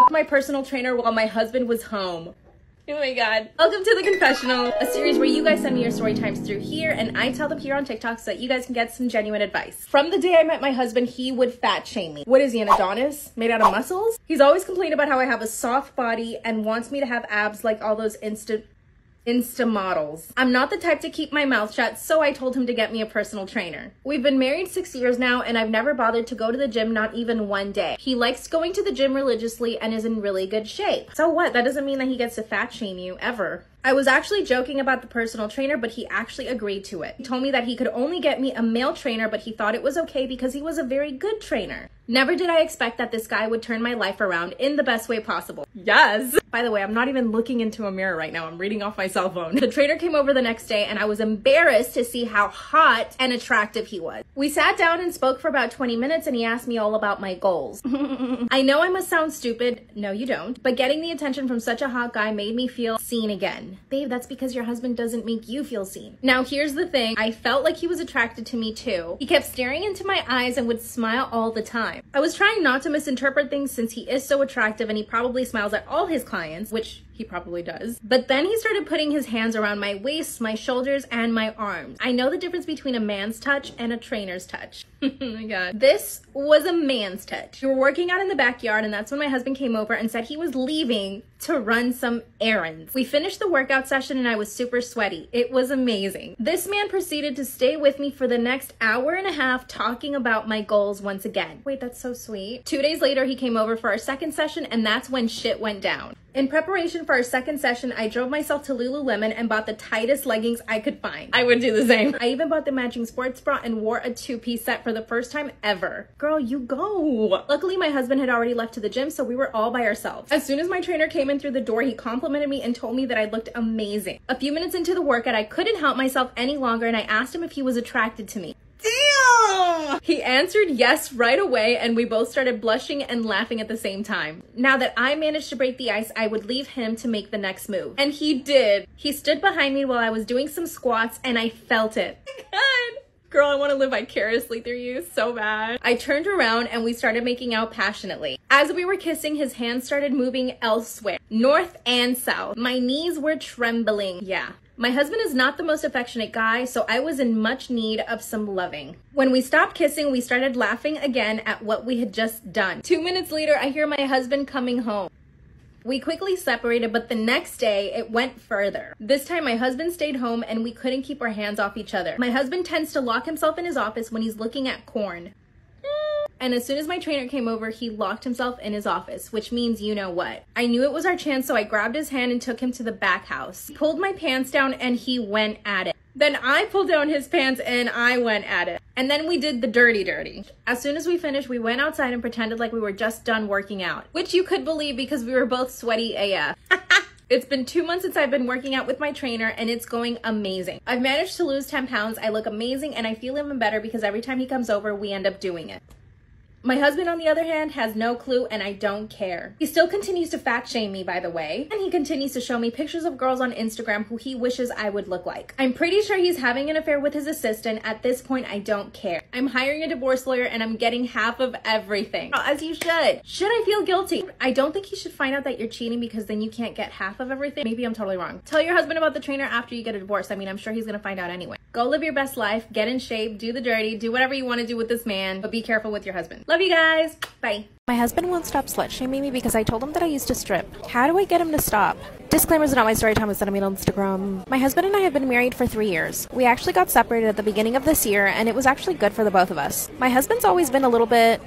my personal trainer while my husband was home. Oh my god. Welcome to The Confessional, a series where you guys send me your story times through here and I tell them here on TikTok so that you guys can get some genuine advice. From the day I met my husband, he would fat shame me. What is he, an Adonis? Made out of muscles? He's always complained about how I have a soft body and wants me to have abs like all those Insta models. I'm not the type to keep my mouth shut, so I told him to get me a personal trainer. We've been married 6 years now and I've never bothered to go to the gym, not even one day. He likes going to the gym religiously and is in really good shape. So what? That doesn't mean that he gets to fat shame you, ever. I was actually joking about the personal trainer, but he actually agreed to it. He told me that he could only get me a male trainer, but he thought it was okay because he was a very good trainer. Never did I expect that this guy would turn my life around in the best way possible. Yes! By the way, I'm not even looking into a mirror right now. I'm reading off my cell phone. The trainer came over the next day and I was embarrassed to see how hot and attractive he was. We sat down and spoke for about 20 minutes and he asked me all about my goals. I know I must sound stupid. No, you don't. But getting the attention from such a hot guy made me feel seen again. Babe, that's because your husband doesn't make you feel seen. Now, here's the thing. I felt like he was attracted to me too. He kept staring into my eyes and would smile all the time. I was trying not to misinterpret things since he is so attractive and he probably smiles at all his clients, which he probably does. But then he started putting his hands around my waist, my shoulders, and my arms. I know the difference between a man's touch and a trainer's touch. Oh my god. This was a man's touch. We were working out in the backyard and that's when my husband came over and said he was leaving to run some errands. We finished the workout session and I was super sweaty. It was amazing. This man proceeded to stay with me for the next hour and a half talking about my goals once again. Wait, that's so sweet. 2 days later, he came over for our second session and that's when shit went down. In preparation for our second session, I drove myself to Lululemon and bought the tightest leggings I could find. I would do the same. I even bought the matching sports bra and wore a two-piece set for the first time ever. Girl, you go. Luckily, my husband had already left to the gym, so we were all by ourselves. As soon as my trainer came in through the door, he complimented me and told me that I looked amazing. A few minutes into the workout, I couldn't help myself any longer and I asked him if he was attracted to me. Damn! He answered yes right away and we both started blushing and laughing at the same time. Now that I managed to break the ice, I would leave him to make the next move. And he did. He stood behind me while I was doing some squats and I felt it. God. Girl, I want to live vicariously through you so bad. I turned around and we started making out passionately. As we were kissing, his hands started moving elsewhere, north and south. My knees were trembling. Yeah. My husband is not the most affectionate guy, so I was in much need of some loving. When we stopped kissing, we started laughing again at what we had just done. 2 minutes later, I hear my husband coming home. We quickly separated, but the next day, it went further. This time, my husband stayed home and we couldn't keep our hands off each other. My husband tends to lock himself in his office when he's looking at corn. And as soon as my trainer came over, he locked himself in his office, which means you know what. I knew it was our chance, so I grabbed his hand and took him to the back house. He pulled my pants down and he went at it. Then I pulled down his pants and I went at it. And then we did the dirty. As soon as we finished, we went outside and pretended like we were just done working out, which you could believe because we were both sweaty AF. It's been 2 months since I've been working out with my trainer and it's going amazing. I've managed to lose 10 pounds. I look amazing and I feel even better because every time he comes over, we end up doing it. My husband, on the other hand, has no clue and I don't care. He still continues to fat shame me, by the way, and he continues to show me pictures of girls on Instagram who he wishes I would look like. I'm pretty sure he's having an affair with his assistant. At this point, I don't care. I'm hiring a divorce lawyer and I'm getting half of everything. As you should. Should I feel guilty? I don't think he should find out that you're cheating because then you can't get half of everything. Maybe I'm totally wrong. Tell your husband about the trainer after you get a divorce. I mean, I'm sure he's gonna find out anyway. Go live your best life, get in shape, do the dirty, do whatever you want to do with this man, but be careful with your husband. Love you guys. Bye. My husband won't stop slut-shaming me because I told him that I used to strip. How do I get him to stop? Disclaimers are not my story time, it's sent me on Instagram. My husband and I have been married for 3 years. We actually got separated at the beginning of this year, and it was actually good for the both of us. My husband's always been a little bit,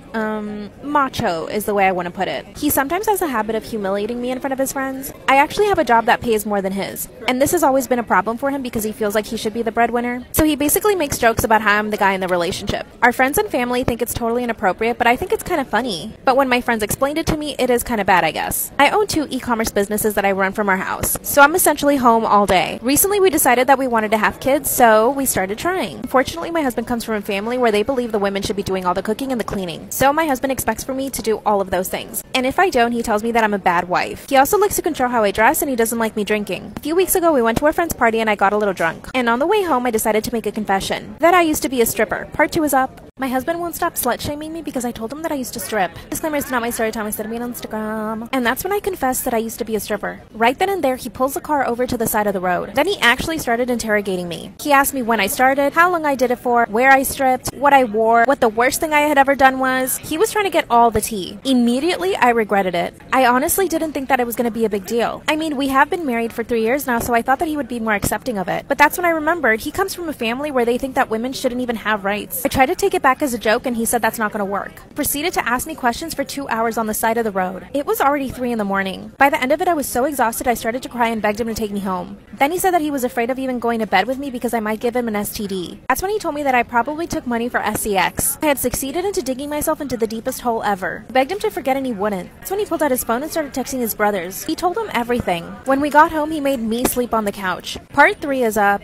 macho is the way I want to put it. He sometimes has a habit of humiliating me in front of his friends. I actually have a job that pays more than his, and this has always been a problem for him because he feels like he should be the breadwinner. So he basically makes jokes about how I'm the guy in the relationship. Our friends and family think it's totally inappropriate, but I think it's kind of funny. But when my friends explained it to me, it is kind of bad, I guess. I own 2 e-commerce businesses that I run from our house, so I'm essentially home all day. Recently, we decided that we wanted to have kids, so we started trying. Unfortunately, my husband comes from a family where they believe the women should be doing all the cooking and the cleaning. So my husband expects for me to do all of those things. And if I don't, he tells me that I'm a bad wife. He also likes to control how I dress and he doesn't like me drinking. A few weeks ago, we went to a friend's party and I got a little drunk. And on the way home, I decided to make a confession that I used to be a stripper. Part 2 is up. My husband won't stop slut-shaming me because I told him that I used to strip. Disclaimer, it's not my story time, I said it on Instagram. And that's when I confessed that I used to be a stripper. Right then and there, he pulls the car over to the side of the road. Then he actually started interrogating me. He asked me when I started, how long I did it for, where I stripped, what I wore, what the worst thing I had ever done was. He was trying to get all the tea. Immediately, I regretted it. I honestly didn't think that it was going to be a big deal. I mean, we have been married for 3 years now, so I thought that he would be more accepting of it. But that's when I remembered he comes from a family where they think that women shouldn't even have rights. I tried to take it back as a joke and he said that's not going to work. Proceeded to ask me questions for 2 hours on the side of the road. It was already 3 in the morning. By the end of it, I was so exhausted I started to cry and begged him to take me home. Then he said that he was afraid of even going to bed with me because I might give him an STD. That's when he told me that I probably took money for SCX. I had succeeded into digging myself into the deepest hole ever. I begged him to forget and he wouldn't. That's when he pulled out his phone and started texting his brothers. He told them everything. When we got home, he made me sleep on the couch. Part 3 is up.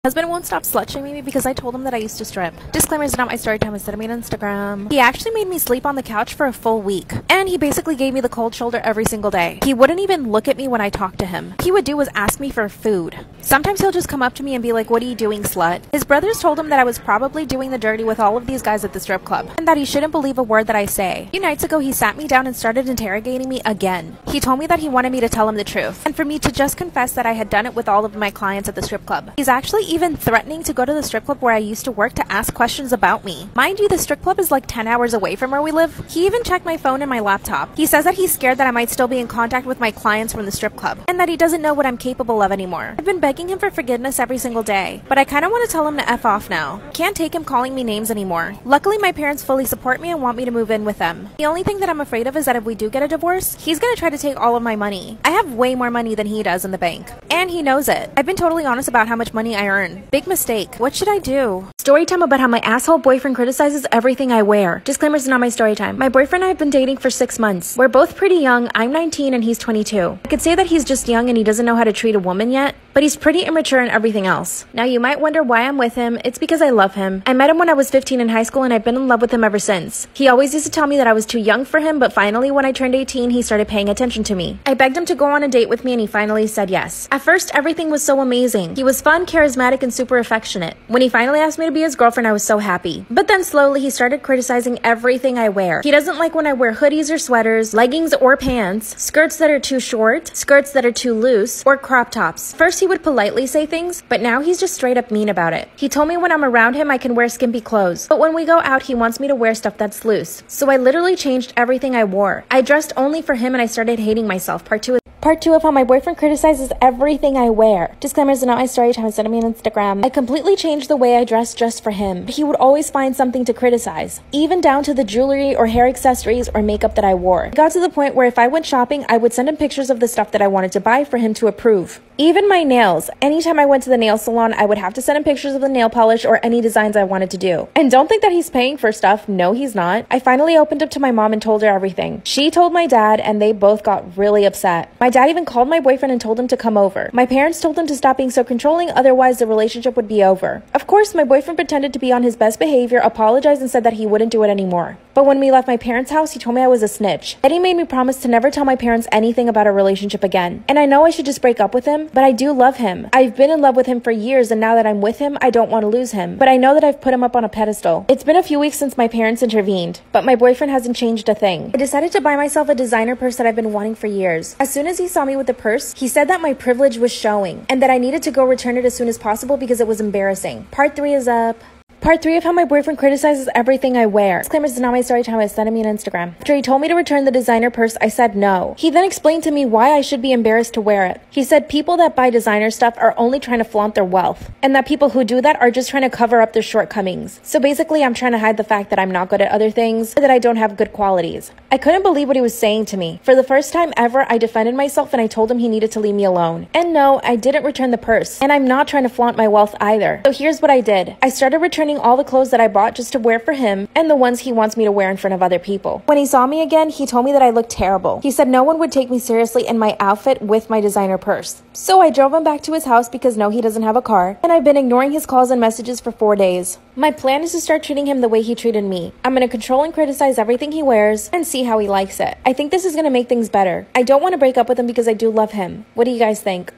Husband won't stop slut-shaming me because I told him that I used to strip. Disclaimer, it's not my story time, I said it on Instagram. He actually made me sleep on the couch for a full week. And he basically gave me the cold shoulder every single day. He wouldn't even look at me when I talked to him. What he would do was ask me for food. Sometimes he'll just come up to me and be like, "What are you doing, slut?" His brothers told him that I was probably doing the dirty with all of these guys at the strip club. And that he shouldn't believe a word that I say. A few nights ago, he sat me down and started interrogating me again. He told me that he wanted me to tell him the truth. And for me to just confess that I had done it with all of my clients at the strip club. He's actually even threatening to go to the strip club where I used to work to ask questions about me. Mind you, the strip club is like 10 hours away from where we live. He even checked my phone and my laptop. He says that he's scared that I might still be in contact with my clients from the strip club, and that he doesn't know what I'm capable of anymore. I've been begging him for forgiveness every single day, but I kinda wanna tell him to F off now. Can't take him calling me names anymore. Luckily, my parents fully support me and want me to move in with them. The only thing that I'm afraid of is that if we do get a divorce, he's gonna try to take all of my money. I have way more money than he does in the bank, and he knows it. I've been totally honest about how much money I earn. Big mistake. What should I do? Story time about how my asshole boyfriend criticizes everything I wear. Disclaimer, it's not my story time. My boyfriend and I have been dating for 6 months. We're both pretty young. I'm 19 and he's 22. I could say that he's just young and he doesn't know how to treat a woman yet, but he's pretty immature in everything else. Now you might wonder why I'm with him. It's because I love him. I met him when I was 15 in high school and I've been in love with him ever since. He always used to tell me that I was too young for him, but finally when I turned 18, he started paying attention to me. I begged him to go on a date with me and he finally said yes. At first, everything was so amazing. He was fun, charismatic, and super affectionate. When he finally asked me to be his girlfriend, I was so happy. But then slowly he started criticizing everything I wear. He doesn't like when I wear hoodies or sweaters, leggings or pants, skirts that are too short, skirts that are too loose, or crop tops. First he would politely say things, but now he's just straight up mean about it. He told me when I'm around him I can wear skimpy clothes, but when we go out he wants me to wear stuff that's loose. So I literally changed everything I wore. I dressed only for him and I started hating myself. Part 2 of how my boyfriend criticizes everything I wear. Disclaimer, is not my story time, send me on Instagram. I completely changed the way I dressed just for him. He would always find something to criticize, even down to the jewelry or hair accessories or makeup that I wore. It got to the point where if I went shopping, I would send him pictures of the stuff that I wanted to buy for him to approve. Even my nails. Anytime I went to the nail salon, I would have to send him pictures of the nail polish or any designs I wanted to do. And don't think that he's paying for stuff. No, he's not. I finally opened up to my mom and told her everything. She told my dad and they both got really upset. My dad even called my boyfriend and told him to come over. My parents told him to stop being so controlling, otherwise the relationship would be over. Of course, my boyfriend pretended to be on his best behavior, apologized and said that he wouldn't do it anymore. But when we left my parents' house, he told me I was a snitch. Then he made me promise to never tell my parents anything about our relationship again. And I know I should just break up with him, but I do love him. I've been in love with him for years, and now that I'm with him, I don't want to lose him. But I know that I've put him up on a pedestal. It's been a few weeks since my parents intervened, but my boyfriend hasn't changed a thing. I decided to buy myself a designer purse that I've been wanting for years. As soon as he saw me with the purse, he said that my privilege was showing, and that I needed to go return it as soon as possible because it was embarrassing. Part 3 is up. Part 3 of how my boyfriend criticizes everything I wear. Disclaimer, this is not my story time, I sent me on Instagram. After he told me to return the designer purse, I said no. He then explained to me why I should be embarrassed to wear it. He said people that buy designer stuff are only trying to flaunt their wealth, and that people who do that are just trying to cover up their shortcomings. So basically, I'm trying to hide the fact that I'm not good at other things, or that I don't have good qualities. I couldn't believe what he was saying to me. For the first time ever, I defended myself and I told him he needed to leave me alone. And no, I didn't return the purse, and I'm not trying to flaunt my wealth either. So here's what I did. I started returning all the clothes that I bought just to wear for him, and the ones he wants me to wear in front of other people. When he saw me again, he told me that I looked terrible. He said no one would take me seriously in my outfit with my designer purse. So I drove him back to his house because no, he doesn't have a car, and I've been ignoring his calls and messages for 4 days. My plan is to start treating him the way he treated me. I'm gonna control and criticize everything he wears and see how he likes it. I think this is gonna make things better. I don't want to break up with him because I do love him. What do you guys think?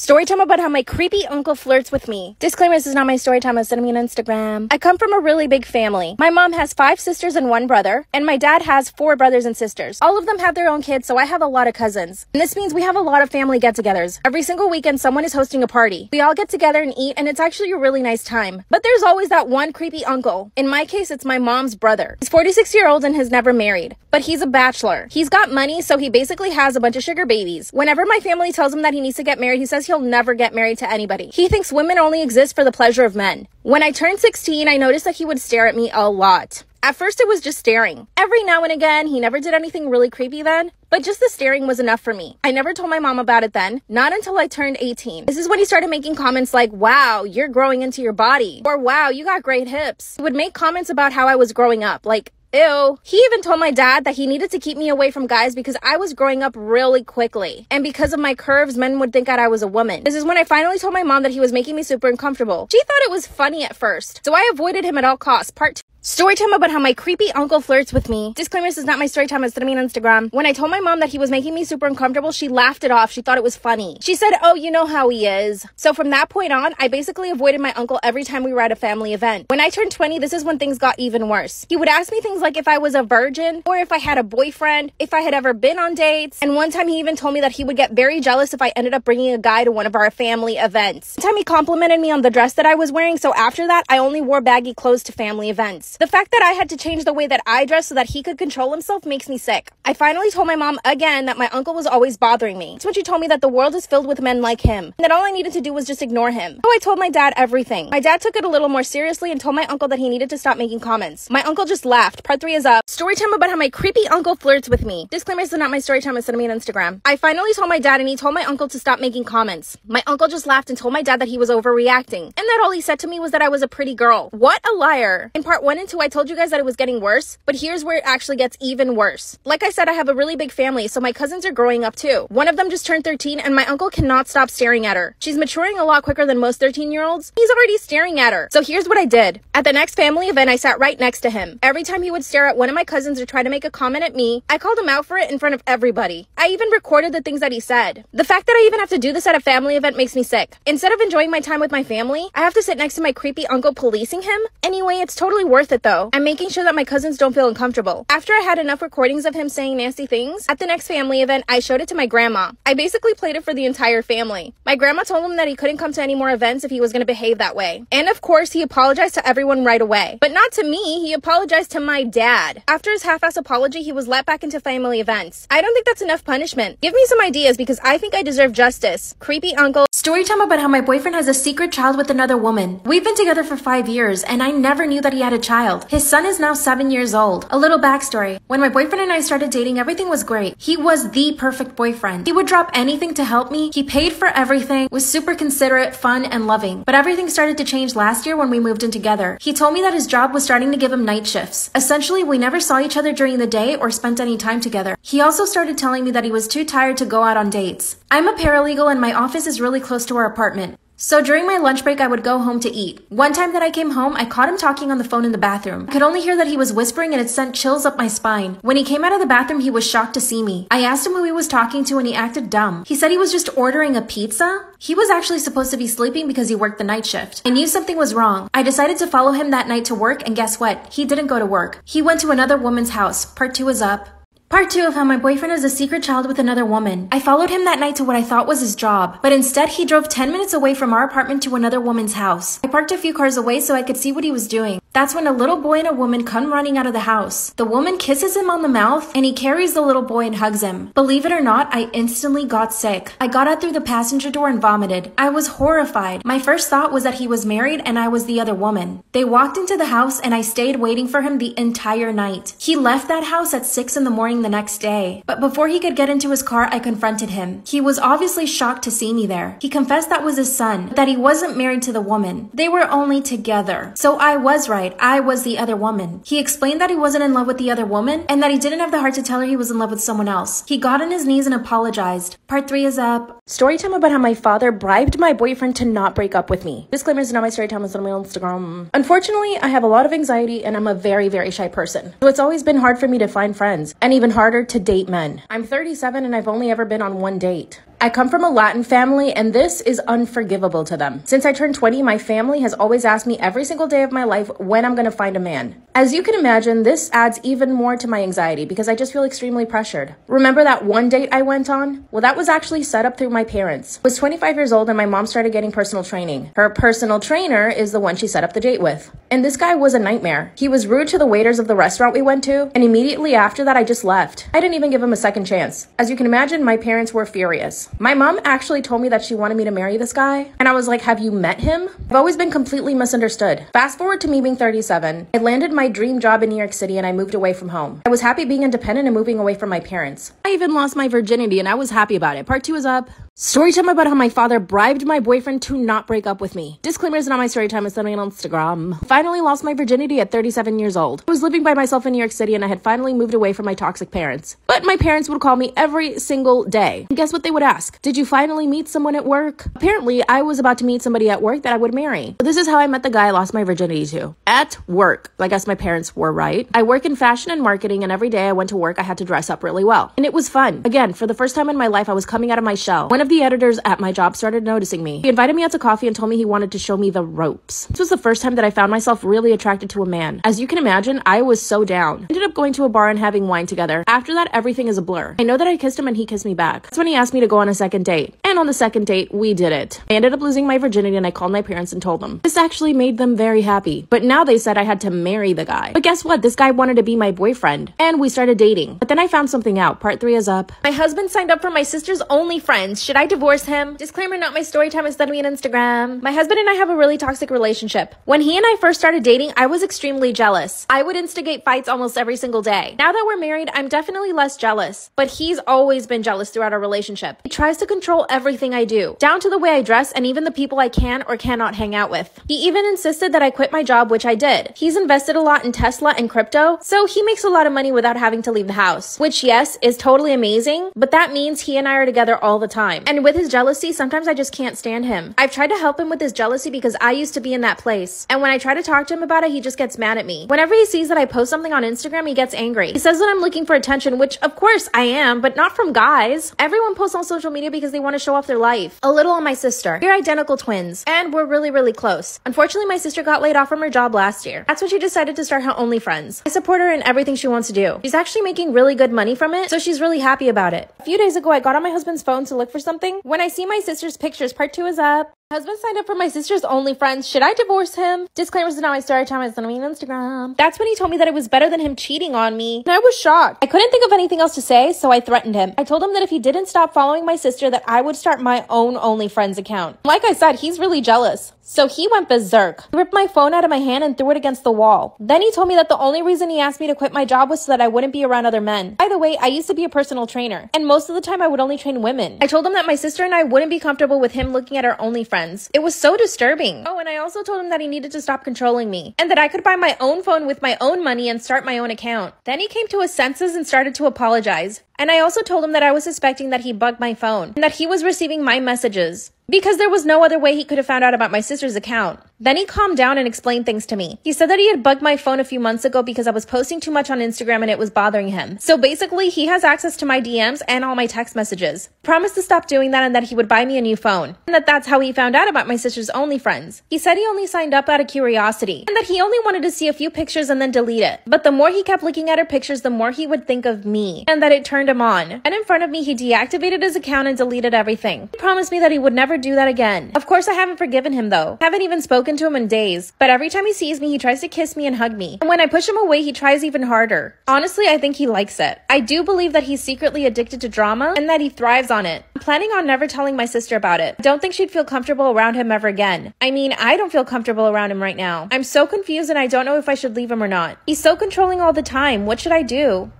Story time about how my creepy uncle flirts with me. Disclaimer, this is not my story time. Send me on Instagram. I come from a really big family. My mom has 5 sisters and 1 brother, and my dad has 4 brothers and sisters. All of them have their own kids, so I have a lot of cousins. And this means we have a lot of family get-togethers. Every single weekend, someone is hosting a party. We all get together and eat, and it's actually a really nice time. But there's always that one creepy uncle. In my case, it's my mom's brother. He's 46-year-old and has never married, but he's a bachelor. He's got money, so he basically has a bunch of sugar babies. Whenever my family tells him that he needs to get married, he says he'll never get married to anybody. He thinks women only exist for the pleasure of men. When I turned 16, I noticed that he would stare at me a lot. At first, it was just staring. Every now and again, he never did anything really creepy then, but just the staring was enough for me. I never told my mom about it then, not until I turned 18. This is when he started making comments like, "Wow, you're growing into your body," or "Wow, you got great hips." He would make comments about how I was growing up, like, "Ew." He even told my dad that he needed to keep me away from guys because I was growing up really quickly. And because of my curves, men would think that I was a woman. This is when I finally told my mom that he was making me super uncomfortable. She thought it was funny at first, so I avoided him at all costs. Part 2. Story time about how my creepy uncle flirts with me. Disclaimer, this is not my story time. Send me on Instagram. When I told my mom that he was making me super uncomfortable, she laughed it off. She thought it was funny. She said, "Oh, you know how he is." So from that point on, I basically avoided my uncle every time we were at a family event. When I turned 20, this is when things got even worse. He would ask me things like if I was a virgin, or if I had a boyfriend, if I had ever been on dates. And one time he even told me that he would get very jealous if I ended up bringing a guy to one of our family events. One time he complimented me on the dress that I was wearing, so after that, I only wore baggy clothes to family events. The fact that I had to change the way that I dress so that he could control himself makes me sick. I finally told my mom again that my uncle was always bothering me. It's when she told me that the world is filled with men like him, and that all I needed to do was just ignore him. So I told my dad everything. My dad took it a little more seriously and told my uncle that he needed to stop making comments. My uncle just laughed. Part 3 is up. Story time about how my creepy uncle flirts with me. Disclaimer, this is not my story time. Send me on Instagram. I finally told my dad and he told my uncle to stop making comments. My uncle just laughed and told my dad that he was overreacting, and that all he said to me was that I was a pretty girl. What a liar. In part 1 and 2, I told you guys that it was getting worse, but here's where it actually gets even worse. Like I said, I have a really big family, so my cousins are growing up too. One of them just turned 13, and my uncle cannot stop staring at her. She's maturing a lot quicker than most 13-year-olds. He's already staring at her. So here's what I did. At the next family event, I sat right next to him. Every time he would stare at one of my cousins or try to make a comment at me, I called him out for it in front of everybody. I even recorded the things that he said. The fact that I even have to do this at a family event makes me sick. Instead of enjoying my time with my family, I have to sit next to my creepy uncle policing him. Anyway, it's totally worth it though. I'm making sure that my cousins don't feel uncomfortable. After I had enough recordings of him saying nasty things, at the next family event, I showed it to my grandma. I basically played it for the entire family. My grandma told him that he couldn't come to any more events if he was going to behave that way. And of course, he apologized to everyone right away. But not to me, he apologized to my dad. After his half-ass apology, he was let back into family events. I don't think that's enough punishment. Give me some ideas because I think I deserve justice. Creepy uncle. Story time about how my boyfriend has a secret child with another woman. We've been together for 5 years, and I never knew that he had a child. His son is now 7 years old. A little backstory. When my boyfriend and I started dating, everything was great. He was the perfect boyfriend. He would drop anything to help me. He paid for everything, was super considerate, fun, and loving. But everything started to change last year when we moved in together. He told me that his job was starting to give him night shifts. Essentially, we never saw each other during the day or spent any time together. He also started telling me that he was too tired to go out on dates. I'm a paralegal and my office is really close to our apartment. So during my lunch break, I would go home to eat. One time that I came home, I caught him talking on the phone in the bathroom. I could only hear that he was whispering and it sent chills up my spine. When he came out of the bathroom, he was shocked to see me. I asked him who he was talking to and he acted dumb. He said he was just ordering a pizza. He was actually supposed to be sleeping because he worked the night shift. I knew something was wrong. I decided to follow him that night to work, and guess what? He didn't go to work. He went to another woman's house. Part 2 is up. Part 2 of how my boyfriend has a secret child with another woman. I followed him that night to what I thought was his job, but instead he drove 10 minutes away from our apartment to another woman's house. I parked a few cars away so I could see what he was doing. That's when a little boy and a woman come running out of the house. The woman kisses him on the mouth and he carries the little boy and hugs him. Believe it or not, I instantly got sick. I got out through the passenger door and vomited. I was horrified. My first thought was that he was married and I was the other woman. They walked into the house and I stayed waiting for him the entire night. He left that house at 6 in the morning the next day. But before he could get into his car, I confronted him. He was obviously shocked to see me there. He confessed that was his son, that he wasn't married to the woman. They were only together. So I was right. I was the other woman. He explained that he wasn't in love with the other woman and that he didn't have the heart to tell her he was in love with someone else. He got on his knees and apologized. Part 3 is up. Story time about how my father bribed my boyfriend to not break up with me. Disclaimer, this is not my story time. It's on my Instagram. Unfortunately, I have a lot of anxiety and I'm a very, very shy person. So it's always been hard for me to find friends and even harder to date men. I'm 37 and I've only ever been on one date. I come from a Latin family, and this is unforgivable to them. Since I turned 20, my family has always asked me every single day of my life when I'm gonna find a man. As you can imagine, this adds even more to my anxiety because I just feel extremely pressured. Remember that one date I went on? Well, that was actually set up through my parents. I was 25 years old and my mom started getting personal training. Her personal trainer is the one she set up the date with. And this guy was a nightmare. He was rude to the waiters of the restaurant we went to, and immediately after that, I just left. I didn't even give him a second chance. As you can imagine, my parents were furious. My mom actually told me that she wanted me to marry this guy, and I was like, have you met him? I've always been completely misunderstood. Fast forward to me being 37. I landed my dream job in New York City and I moved away from home. I was happy being independent and moving away from my parents. I even lost my virginity and I was happy about it. Part 2 is up. Story time about how my father bribed my boyfriend to not break up with me. Disclaimer is not my story time, it's something on Instagram. Finally lost my virginity at 37 years old. I was living by myself in New York City and I had finally moved away from my toxic parents. But my parents would call me every single day. And guess what they would ask? Did you finally meet someone at work? Apparently, I was about to meet somebody at work that I would marry. So this is how I met the guy I lost my virginity to. At work. I guess my parents were right. I work in fashion and marketing, and every day I went to work, I had to dress up really well. And it was fun. Again, for the first time in my life, I was coming out of my shell. One of the editors at my job started noticing me. He invited me out to coffee and told me he wanted to show me the ropes. This was the first time that I found myself really attracted to a man. As you can imagine, I was so down. Ended up going to a bar and having wine together. After that, everything is a blur. I know that I kissed him and he kissed me back. That's when he asked me to go on a second date. And on the second date, we did it. I ended up losing my virginity and I called my parents and told them. This actually made them very happy. But now they said I had to marry the guy. But guess what? This guy wanted to be my boyfriend. And we started dating. But then I found something out. Part 3 is up. My husband signed up for my sister's OnlyFriends. Should I divorce him? Disclaimer, not my story time, instead me on Instagram. My husband and I have a really toxic relationship. When he and I first started dating, I was extremely jealous. I would instigate fights almost every single day. Now that we're married, I'm definitely less jealous. But he's always been jealous throughout our relationship. He tries to control everything I do, down to the way I dress and even the people I can or cannot hang out with. He even insisted that I quit my job, which I did. He's invested a lot in Tesla and crypto, so he makes a lot of money without having to leave the house, which yes, is totally amazing, but that means he and I are together all the time. And with his jealousy, sometimes I just can't stand him. I've tried to help him with his jealousy because I used to be in that place. And when I try to talk to him about it, he just gets mad at me. Whenever he sees that I post something on Instagram, he gets angry. He says that I'm looking for attention, which of course I am, but not from guys. Everyone posts on social media because they want to show off their life. A little on my sister. We're identical twins, and we're really, really close. Unfortunately, my sister got laid off from her job last year. That's when she decided to start her OnlyFriends. I support her in everything she wants to do. She's actually making really good money from it, so she's really happy about it. A few days ago, I got on my husband's phone to look for something. When I see my sister's pictures, part 2 is up. Husband signed up for my sister's OnlyFriends. Should I divorce him? Disclaimers is not my story time. It's not me on Instagram. That's when he told me that it was better than him cheating on me. And I was shocked. I couldn't think of anything else to say, so I threatened him. I told him that if he didn't stop following my sister, that I would start my own OnlyFriends account. Like I said, he's really jealous. So he went berserk. He ripped my phone out of my hand and threw it against the wall. Then he told me that the only reason he asked me to quit my job was so that I wouldn't be around other men. By the way, I used to be a personal trainer, and most of the time I would only train women. I told him that my sister and I wouldn't be comfortable with him looking at our OnlyFriends. It was so disturbing. Oh, and I also told him that he needed to stop controlling me, and that I could buy my own phone with my own money and start my own account. Then he came to his senses and started to apologize. And I also told him that I was suspecting that he bugged my phone, and that he was receiving my messages, because there was no other way he could have found out about my sister's account. Then he calmed down and explained things to me. He said that he had bugged my phone a few months ago because I was posting too much on Instagram and it was bothering him. So basically, he has access to my DMs and all my text messages. Promised to stop doing that and that he would buy me a new phone. And that's how he found out about my sister's OnlyFriends. He said he only signed up out of curiosity, and that he only wanted to see a few pictures and then delete it. But the more he kept looking at her pictures, the more he would think of me, and that it turned him on. And in front of me, he deactivated his account and deleted everything. He promised me that he would never do that again. Of course, I haven't forgiven him though. Haven't even spoken to him in days. But every time he sees me, he tries to kiss me and hug me. And when I push him away, he tries even harder. Honestly, I think he likes it. I do believe that he's secretly addicted to drama and that he thrives on it. I'm planning on never telling my sister about it. I don't think she'd feel comfortable around him ever again. I mean, I don't feel comfortable around him right now. I'm so confused and I don't know if I should leave him or not. He's so controlling all the time. What should I do?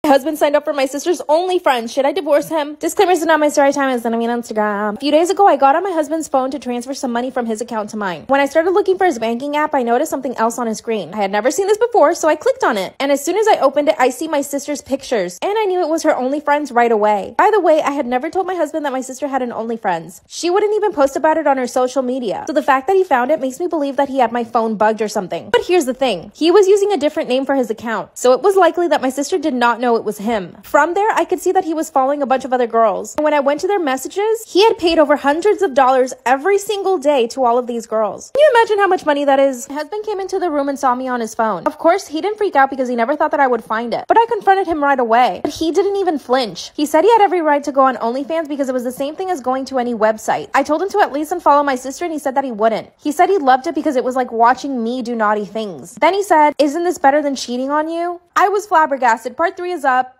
My husband signed up for my sister's OnlyFriends. Should I divorce him? Disclaimers is not my story time. It's not me on Instagram. A few days ago, I got on my husband's phone to transfer some money from his account to mine. When I started looking for his banking app, I noticed something else on his screen. I had never seen this before, so I clicked on it. And as soon as I opened it, I see my sister's pictures. And I knew it was her OnlyFriends right away. By the way, I had never told my husband that my sister had an OnlyFriends. She wouldn't even post about it on her social media. So the fact that he found it makes me believe that he had my phone bugged or something. But here's the thing. He was using a different name for his account. So it was likely that my sister did not know it was him. From there, I could see that he was following a bunch of other girls. And when I went to their messages, he had paid over hundreds of dollars every single day to all of these girls. Can you imagine how much money that is? My husband came into the room and saw me on his phone. Of course, he didn't freak out because he never thought that I would find it. But I confronted him right away. But he didn't even flinch. He said he had every right to go on OnlyFans because it was the same thing as going to any website. I told him to at least unfollow my sister, and he said that he wouldn't. He said he loved it because it was like watching me do naughty things. Then he said, "Isn't this better than cheating on you?" I was flabbergasted. Part 3 is up.